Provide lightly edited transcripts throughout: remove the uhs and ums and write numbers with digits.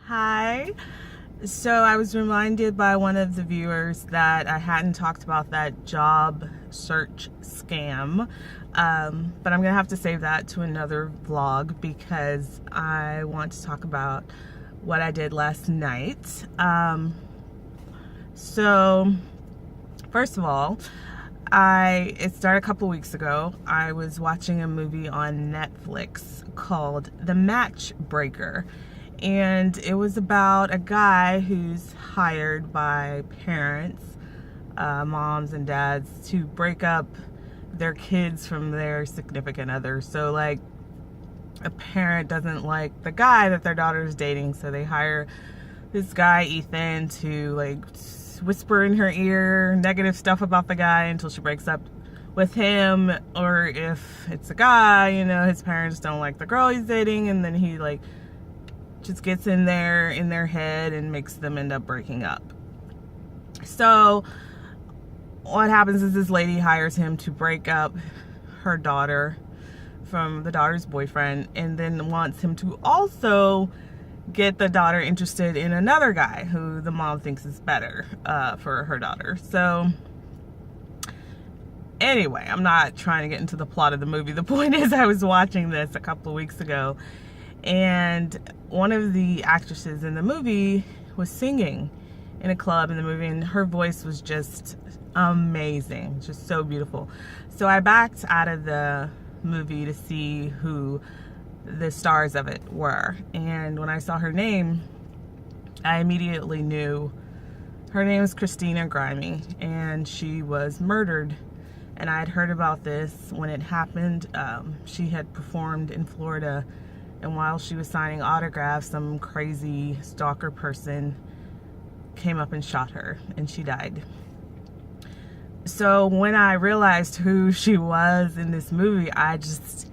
Hi. So I was reminded by one of the viewers that I hadn't talked about that job search scam. But I'm going to have to save that to another vlog because I want to talk about what I did last night. So first of all, it started a couple weeks ago. I was watching a movie on Netflix called The Matchbreaker. And it was about a guy who's hired by parents, moms and dads, to break up their kids from their significant other. So like a parent doesn't like the guy that their daughter is dating, so they hire this guy Ethan to like whisper in her ear negative stuff about the guy until she breaks up with him. Or if it's a guy, his parents don't like the girl he's dating, and then he like just gets in their head and makes them end up breaking up. So what happens is this lady hires him to break up her daughter from the daughter's boyfriend, and then wants him to also get the daughter interested in another guy who the mom thinks is better for her daughter. So anyway, I'm not trying to get into the plot of the movie. The point is, I was watching this a couple of weeks ago, and one of the actresses in the movie was singing in a club in the movie, and her voice was just amazing, just so beautiful. So I backed out of the movie to see who the stars of it were, and when I saw her name, I immediately knew her name was Christina Grimmie, and she was murdered. And I had heard about this when it happened. She had performed in Florida, and while she was signing autographs, some crazy stalker person came up and shot her, and she died. So when I realized who she was in this movie, I just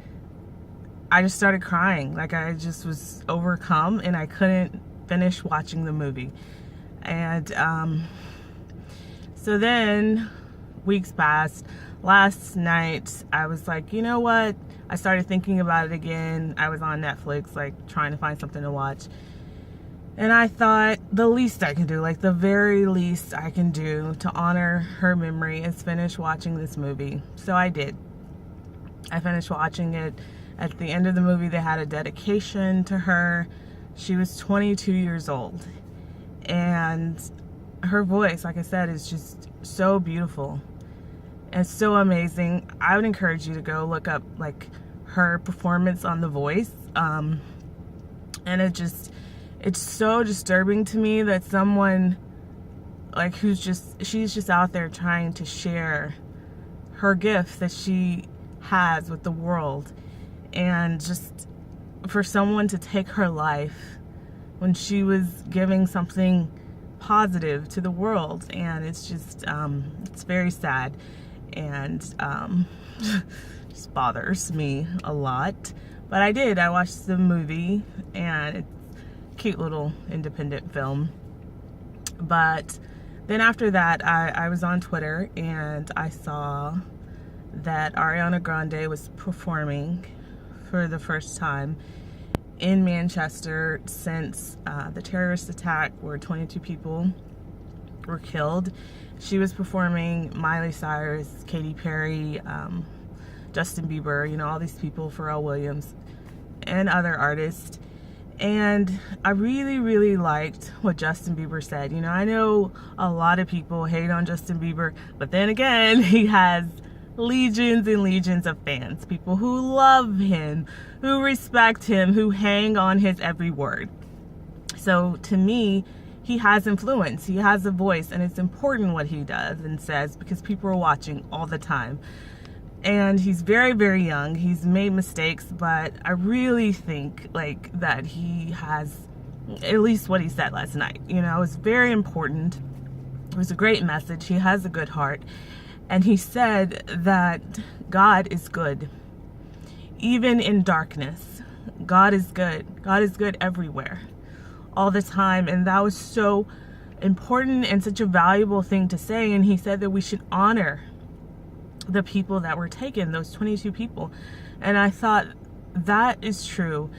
started crying. Like, I just was overcome, and I couldn't finish watching the movie. And so then weeks passed. Last night, I was like, you know what? I started thinking about it again. I was on Netflix, like, trying to find something to watch. And I thought the least I can do, like the very least I can do to honor her memory, is finish watching this movie. So I did. I finished watching it. At the end of the movie, they had a dedication to her. She was 22 years old. And her voice, like I said, is just so beautiful. And so amazing. I would encourage you to go look up like her performance on The Voice. And it's so disturbing to me that someone like she's just out there trying to share her gift that she has with the world, and just for someone to take her life when she was giving something positive to the world. And it's just it's very sad, and just bothers me a lot. But I watched the movie, and it's a cute little independent film. But then after that, I was on Twitter, and I saw that Ariana Grande was performing for the first time in Manchester since the terrorist attack where 22 people were killed. She was performing Miley Cyrus, Katy Perry, Justin Bieber, all these people, Pharrell Williams, and other artists. And I really, really liked what Justin Bieber said. I know a lot of people hate on Justin Bieber, but then again, he has legions and legions of fans, people who love him, who respect him, who hang on his every word. So to me, he has influence, he has a voice, and it's important what he does and says because people are watching all the time. And he's very, very young. He's made mistakes, but I really think like that he has, at least what he said last night, it was very important. It was a great message. He has a good heart. And he said that God is good. Even in darkness, God is good. God is good everywhere, all the time. And that was so important and such a valuable thing to say. And he said that we should honor the people that were taken, those 22 people. And I thought, that is true.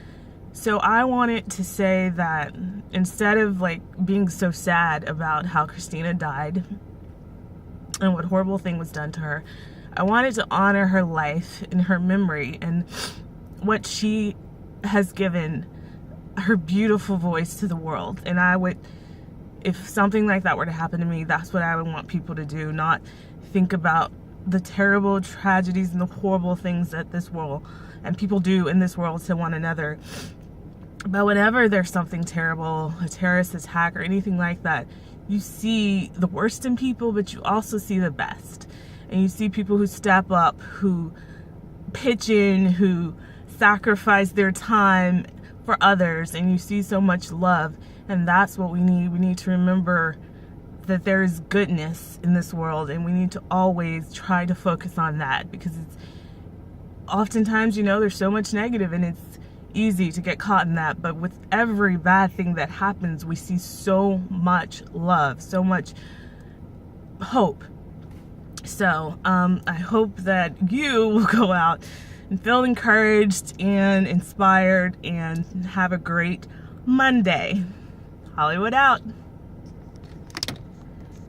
So I wanted to say that instead of like being so sad about how Christina died and what horrible thing was done to her, I wanted to honor her life and her memory and what she has given, her beautiful voice to the world. And I would, if something like that were to happen to me, that's what I would want people to do, not think about the terrible tragedies and the horrible things that this world and people do in this world to one another. But whenever there's something terrible, a terrorist attack or anything like that, you see the worst in people, but you also see the best. And you see people who step up, who pitch in, who sacrifice their time for others, and you see so much love. And that's what we need. We need to remember that there is goodness in this world, and we need to always try to focus on that, because it's oftentimes, there's so much negative and it's easy to get caught in that. But with every bad thing that happens, we see so much love, so much hope. So I hope that you will go out and feel encouraged and inspired and have a great Monday. Hollywood out.